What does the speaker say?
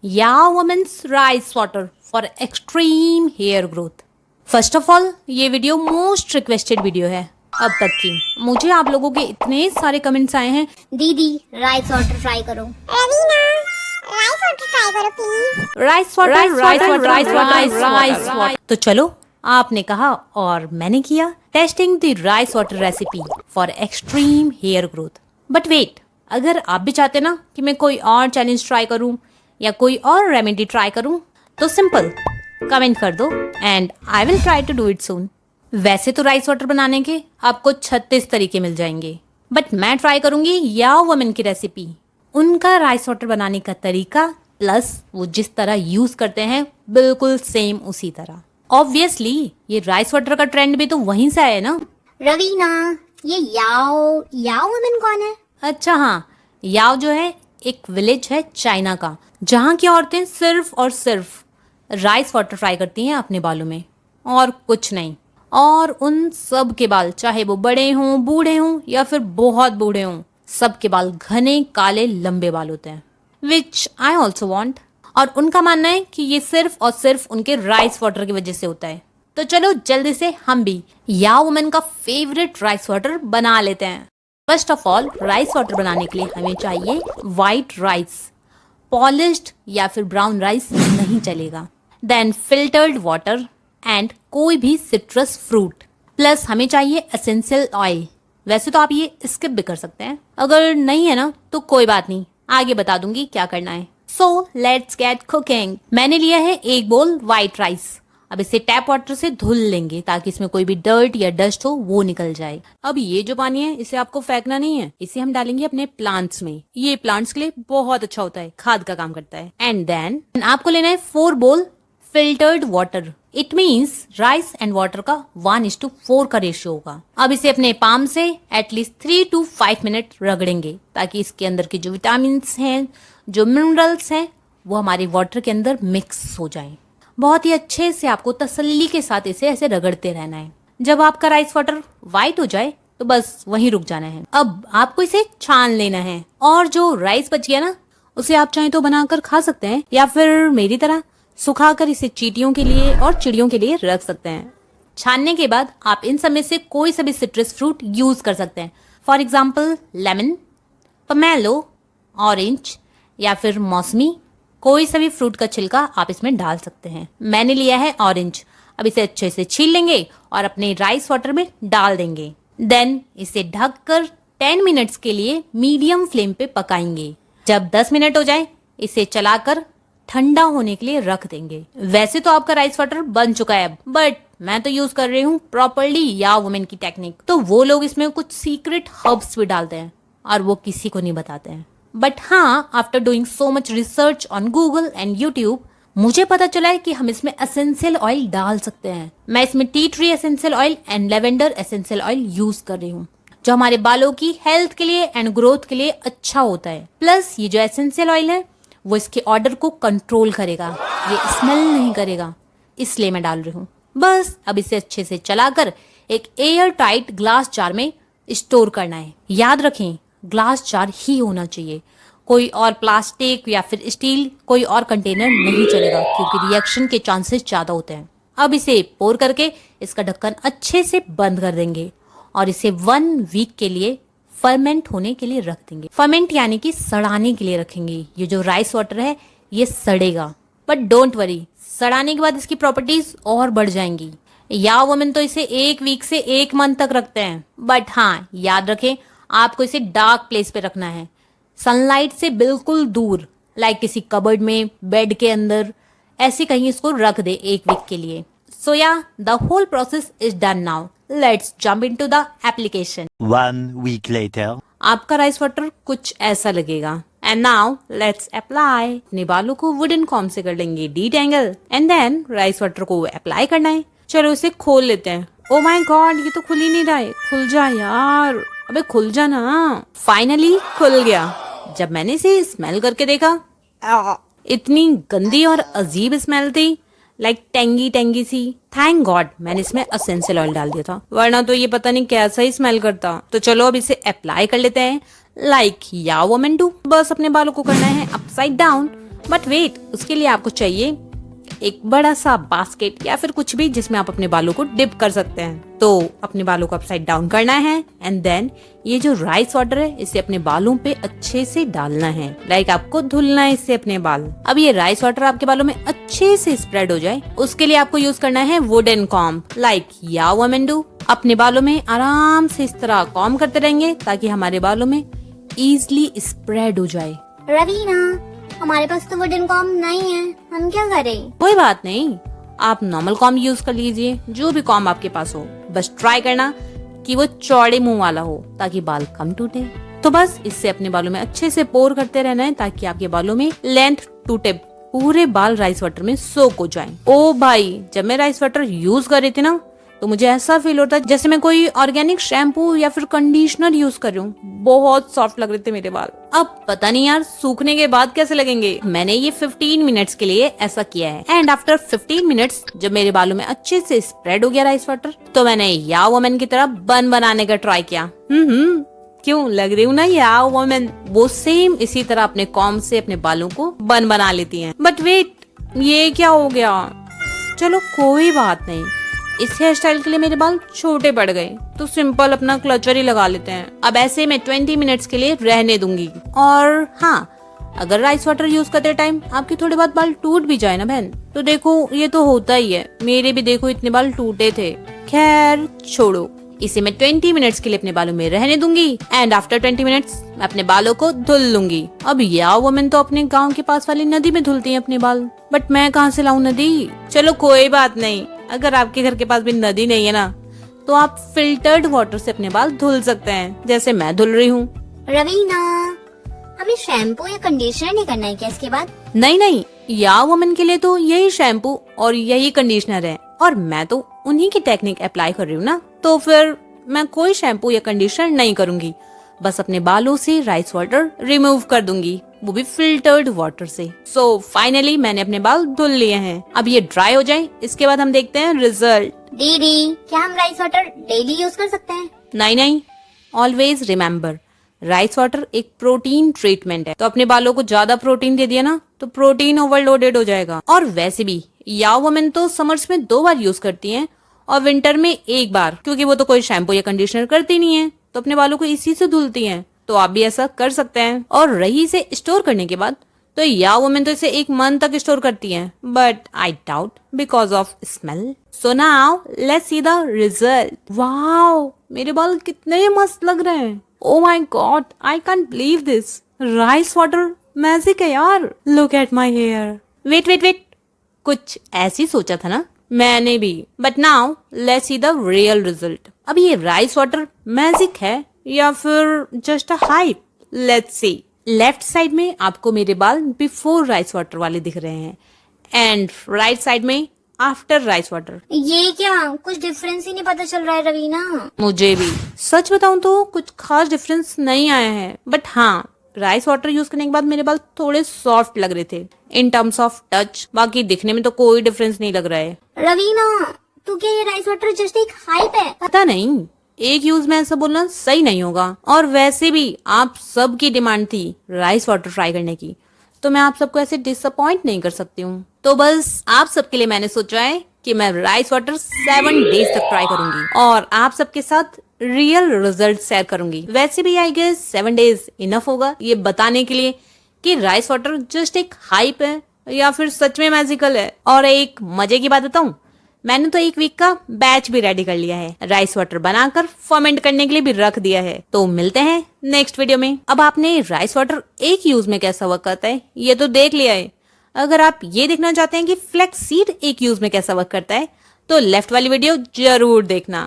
या women's rice water for extreme hair growth. First of all ये video most requested video है अब तक की। मुझे आप लोगों के इतने सारे कमेंट्स आए हैं, दीदी राइस वाटर ट्राई करो। रवीना राइस वाटर ट्राई करो प्लीज। Rice water. तो चलो, आपने कहा और मैंने किया। Testing the rice water recipe for extreme hair growth. But wait, अगर आप भी चाहते ना कि मैं कोई और चैलेंज ट्राई करूं या कोई और रेमेडी ट्राई करूं, तो सिंपल कमेंट कर दो and I will try to do it soon. वैसे तो राइस वाटर बनाने के आपको 36 तरीके मिल जाएंगे, बट मैं ट्राई करूंगी या वुमेन की रेसिपी। उनका राइस वाटर बनाने का तरीका प्लस वो जिस तरह यूज करते हैं बिल्कुल सेम उसी तरह। ऑब्वियसली ये राइस वाटर का ट्रेंड भी तो वहीं से आया ना। रवीना ये याओ याओ वुमेन कौन है? अच्छा हाँ, याओ जो है एक विलेज है चाइना का, जहाँ की औरतें सिर्फ और सिर्फ राइस वाटर फ्राई करती हैं अपने बालों में और कुछ नहीं। और उन सब के बाल, चाहे वो बड़े हों, बूढ़े हों या फिर बहुत बूढ़े हों, सबके बाल घने काले लंबे बाल होते हैं, विच आई ऑल्सो वॉन्ट। और उनका मानना है कि ये सिर्फ और सिर्फ उनके राइस वाटर की वजह से होता है। तो चलो जल्दी से हम भी या वुमेन का फेवरेट राइस वाटर बना लेते हैं। First of all rice water बनाने के लिए हमें चाहिए व्हाइट राइस। पॉलिश्ड या फिर ब्राउन राइस नहीं चलेगा। देन फिल्टर्ड वाटर एंड कोई भी सिट्रस फ्रूट। प्लस हमें चाहिए एसेंशियल ऑयल। वैसे तो आप ये स्किप भी कर सकते हैं, अगर नहीं है ना तो कोई बात नहीं, आगे बता दूंगी क्या करना है। So let's get cooking. मैंने लिया है 1 बोल व्हाइट राइस। अब इसे टैप वाटर से धुल लेंगे ताकि इसमें कोई भी डर्ट या डस्ट हो वो निकल जाए। अब ये जो पानी है इसे आपको फेंकना नहीं है, इसे हम डालेंगे अपने प्लांट्स में। ये प्लांट्स के लिए बहुत अच्छा होता है, खाद का काम करता है। एंड देन आपको लेना है 4 बोल filtered water. It means rice and water का 1:4 का रेशियो होगा। अब इसे अपने पाम से एटलीस्ट 3 to 5 मिनट रगड़ेंगे ताकि इसके अंदर के जो विटामिन हैं, जो मिनरल्स हैं, वो हमारे वाटर के अंदर मिक्स हो जाएं। बहुत ही अच्छे से आपको तसल्ली के साथ इसे ऐसे रगड़ते रहना है। जब आपका राइस वाटर व्हाइट हो जाए तो बस वहीं रुक जाना है। अब आपको इसे छान लेना है और जो राइस बच गया ना उसे आप चाहे तो बनाकर खा सकते हैं या फिर मेरी तरह सुखाकर इसे चींटियों के लिए और चिड़ियों के लिए रख सकते हैं। छानने के बाद आप इन सब में से कोई सा भी सिट्रस फ्रूट यूज कर सकते हैं। फॉर एग्जाम्पल लेमन, पमेलो, ऑरेंज या फिर मौसमी। कोई सा भी फ्रूट का छिलका आप इसमें डाल सकते हैं। मैंने लिया है ऑरेंज। अब इसे अच्छे से छील लेंगे और अपने राइस वाटर में डाल देंगे। देन इसे ढककर 10 मिनट्स के लिए मीडियम फ्लेम पे पकाएंगे। जब 10 मिनट हो जाए इसे चलाकर ठंडा होने के लिए रख देंगे। वैसे तो आपका राइस वाटर बन चुका है अब, बट मैं तो यूज कर रही हूँ प्रॉपरली या वुमेन की टेक्निक। तो वो लोग इसमें कुछ सीक्रेट हर्ब्स भी डालते हैं और वो किसी को नहीं बताते हैं। बट हाँ, after doing so much research on Google and YouTube, मुझे पता चला है कि हम इसमें एसेंशियल ऑयल डाल सकते हैं। मैं इसमें tea tree essential oil and lavender essential oil use कर रही हूँ, जो हमारे बालों की हेल्थ के लिए एंड ग्रोथ के लिए अच्छा होता है। प्लस ये जो एसेंशियल ऑयल है वो इसके ऑर्डर को कंट्रोल करेगा, ये स्मेल नहीं करेगा, इसलिए मैं डाल रही हूँ। बस अब इसे अच्छे से चलाकर एक एयर टाइट ग्लास जार में स्टोर करना है। याद रखें ग्लास जार ही होना चाहिए, कोई और प्लास्टिक या फिर स्टील कोई और कंटेनर नहीं चलेगा क्योंकि रिएक्शन के चांसेस ज्यादा होते हैं। अब इसे पोर करके इसका ढक्कन अच्छे से बंद कर देंगे और इसे 1 वीक के लिए फर्मेंट होने के लिए रख देंगे। फर्मेंट यानी कि सड़ाने के लिए रखेंगे। ये जो राइस वाटर है ये सड़ेगा, बट डोंट वरी, सड़ाने के बाद इसकी प्रॉपर्टीज और बढ़ जाएंगी। या वुमेन तो इसे 1 वीक से 1 मंथ तक रखते हैं, बट हाँ याद रखें आपको इसे डार्क प्लेस पे रखना है, सनलाइट से बिल्कुल दूर, लाइक किसी कबर्ड में, बेड के अंदर, ऐसे कहीं इसको रख दे 1 वीक के लिए। So yeah the whole process is done now. Let's jump into the application. 1 week later. आपका राइस वाटर कुछ ऐसा लगेगा। And now let's apply. अपने बालों को वुडन कॉम्ब से कर लेंगे detangle and then rice water को अप्लाई करना है। चलो इसे खोल लेते हैं। ओ माय गॉड, ये तो खुल ही नहीं रहा है। खुल जा यार, अबे खुल जा ना। फाइनली खुल गया। जब मैंने इसे स्मेल करके देखा, इतनी गंदी और अजीब स्मेल थी, लाइक टेंगी टेंगी सी। थैंक गॉड मैंने इसमें एसेंशियल ऑयल डाल दिया था, वरना तो ये पता नहीं कैसा ही स्मेल करता। तो चलो अब इसे अप्लाई कर लेते हैं लाइक या वुमेन डू। बस अपने बालों को करना है अपसाइड डाउन, बट वेट, उसके लिए आपको चाहिए एक बड़ा सा बास्केट या फिर कुछ भी जिसमें आप अपने बालों को डिप कर सकते हैं। तो अपने बालों को अपसाइड डाउन करना है एंड देन ये जो राइस वाटर है इसे अपने बालों पे अच्छे से डालना है। लाइक आपको धुलना है इससे अपने बाल। अब ये राइस वाटर आपके बालों में अच्छे से स्प्रेड हो जाए, उसके लिए आपको यूज करना है वुडन कॉम्ब लाइक या वुमेन डू। अपने बालों में आराम से इस तरह कॉम्ब करते रहेंगे ताकि हमारे बालों में इजिली स्प्रेड हो जाए। रवीना, हमारे पास तो वुडन कॉम्ब नहीं है, हम क्या करें? कोई बात नहीं, आप नॉर्मल कॉम्ब यूज कर लीजिए, जो भी कॉम्ब आपके पास हो। बस ट्राई करना कि वो चौड़े मुंह वाला हो ताकि बाल कम टूटे। तो बस इससे अपने बालों में अच्छे से पोर करते रहना है ताकि आपके बालों में लेंथ टूटे, पूरे बाल राइस वाटर में सोक हो जाएं। ओ भाई, जब मैं राइस वाटर यूज कर रही थी ना तो मुझे ऐसा फील होता है जैसे मैं कोई ऑर्गेनिक शैम्पू या फिर कंडीशनर यूज कर रही हूँ। बहुत सॉफ्ट लग रहे थे मेरे बाल। अब पता नहीं यार सूखने के बाद कैसे लगेंगे। मैंने ये 15 मिनट्स के लिए ऐसा किया है एंड आफ्टर 15 मिनट्स जब मेरे बालों में अच्छे से स्प्रेड हो गया राइस वाटर तो मैंने या वुमेन की तरह बन बनाने का ट्राई किया। क्यों लग रही हूँ ना या वुमेन? वो सेम इसी तरह अपने कॉम्ब से अपने बालों को बन बना लेती हैं। बट वेट, ये क्या हो गया? चलो कोई बात नहीं, इस हेयर स्टाइल के लिए मेरे बाल छोटे पड़ गए तो सिंपल अपना क्लचर ही लगा लेते हैं। अब ऐसे मैं 20 मिनट्स के लिए रहने दूंगी। और हाँ, अगर राइस वाटर यूज करते टाइम आपके थोड़े बहुत बाल टूट भी जाए ना बहन, तो देखो ये तो होता ही है, मेरे भी देखो इतने बाल टूटे थे। खैर छोड़ो, इसे मैं 20 मिनट्स के लिए अपने बालों में रहने दूंगी एंड आफ्टर 20 मिनट्स मैं अपने बालों को धुल लूंगी। अब या वुमेन तो अपने गांव के पास वाली नदी में धुलती है अपने बाल, बट मैं कहाँ से लाऊं नदी? चलो कोई बात नहीं, अगर आपके घर के पास भी नदी नहीं है ना तो आप फिल्टर्ड वाटर से अपने बाल धुल सकते हैं, जैसे मैं धुल रही हूँ। रवीना, हमें शैम्पू या कंडीशनर नहीं करना है क्या इसके बाद? नहीं, या वुमेन के लिए तो यही शैम्पू और यही कंडीशनर है और मैं तो उन्हीं की टेक्निक अप्लाई कर रही हूँ ना, तो फिर मैं कोई शैम्पू या कंडीशनर नहीं करूंगी। बस अपने बालों से राइस वाटर रिमूव कर दूंगी, वो भी फिल्टर्ड वाटर से। सो फाइनली मैंने अपने बाल धुल लिए हैं। अब ये ड्राई हो जाए, इसके बाद हम देखते हैं रिजल्ट। दीदी, क्या हम राइस वाटर डेली यूज कर सकते हैं? नहीं, ऑलवेज रिमेम्बर, राइस वाटर एक प्रोटीन ट्रीटमेंट है, तो अपने बालों को ज्यादा प्रोटीन दे दिया ना तो प्रोटीन ओवरलोडेड हो जाएगा। और वैसे भी या वुमेन तो समर्स में 2 बार यूज करती हैं और विंटर में 1 बार, क्योंकि वो तो कोई शैम्पू या कंडीशनर करती नहीं है, तो अपने बालों को इसी से धुलती हैं। तो आप भी ऐसा कर सकते हैं। और रही इसे स्टोर करने की बात, तो या वुमेन तो इसे 1 मंथ तक स्टोर करती हैं, but I doubt because of smell. So now let's see the result. Wow, मेरे बाल कितने मस्त लग रहे हैं। Oh my god, I can't believe this. Rice water magic है यार। Look at my hair. Wait, कुछ ऐसी सोचा था ना मैंने भी, but now let's see the real result. अब ये राइस वाटर मैजिक है या फिर just a hype? Let's see. Left side में आपको मेरे बाल बिफोर राइस वाटर वाले दिख रहे हैं एंड राइट साइड में आफ्टर राइस वाटर। ये क्या, कुछ डिफरेंस ही नहीं पता चल रहा है रवीना। मुझे भी सच बताऊं तो कुछ खास डिफरेंस नहीं आया है, बट हाँ, राइस वाटर यूज करने के बाद मेरे बाल थोड़े सॉफ्ट लग रहे थे इन टर्म्स ऑफ टच। बाकी दिखने में तो कोई डिफरेंस नहीं लग रहा है। रवीना, तो क्या ये राइस वाटर जस्ट एक हाइप है? पता नहीं, एक यूज में ऐसा बोलना सही नहीं होगा। और वैसे भी आप सबकी डिमांड थी राइस वाटर ट्राई करने की, तो मैं आप सबको ऐसे डिसअपॉइंट नहीं कर सकती हूँ। तो बस आप सबके लिए मैंने सोचा है कि मैं राइस वाटर 7 डेज तक ट्राई करूंगी और आप सबके साथ रियल रिजल्ट शेयर करूंगी। वैसे भी आई गेस 7 डेज इनफ होगा ये बताने के लिए कि राइस वाटर जस्ट एक हाइप है या फिर सच में मैजिकल है। और एक मजे की बात बताऊं, मैंने तो 1 वीक का बैच भी रेडी कर लिया है, राइस वाटर बनाकर फर्मेंट करने के लिए भी रख दिया है। तो मिलते हैं नेक्स्ट वीडियो में। अब आपने राइस वाटर एक यूज में कैसा वर्क करता है ये तो देख लिया है। अगर आप ये देखना चाहते हैं कि फ्लैक्स सीड एक यूज में कैसा वर्क करता है तो लेफ्ट वाली वीडियो जरूर देखना।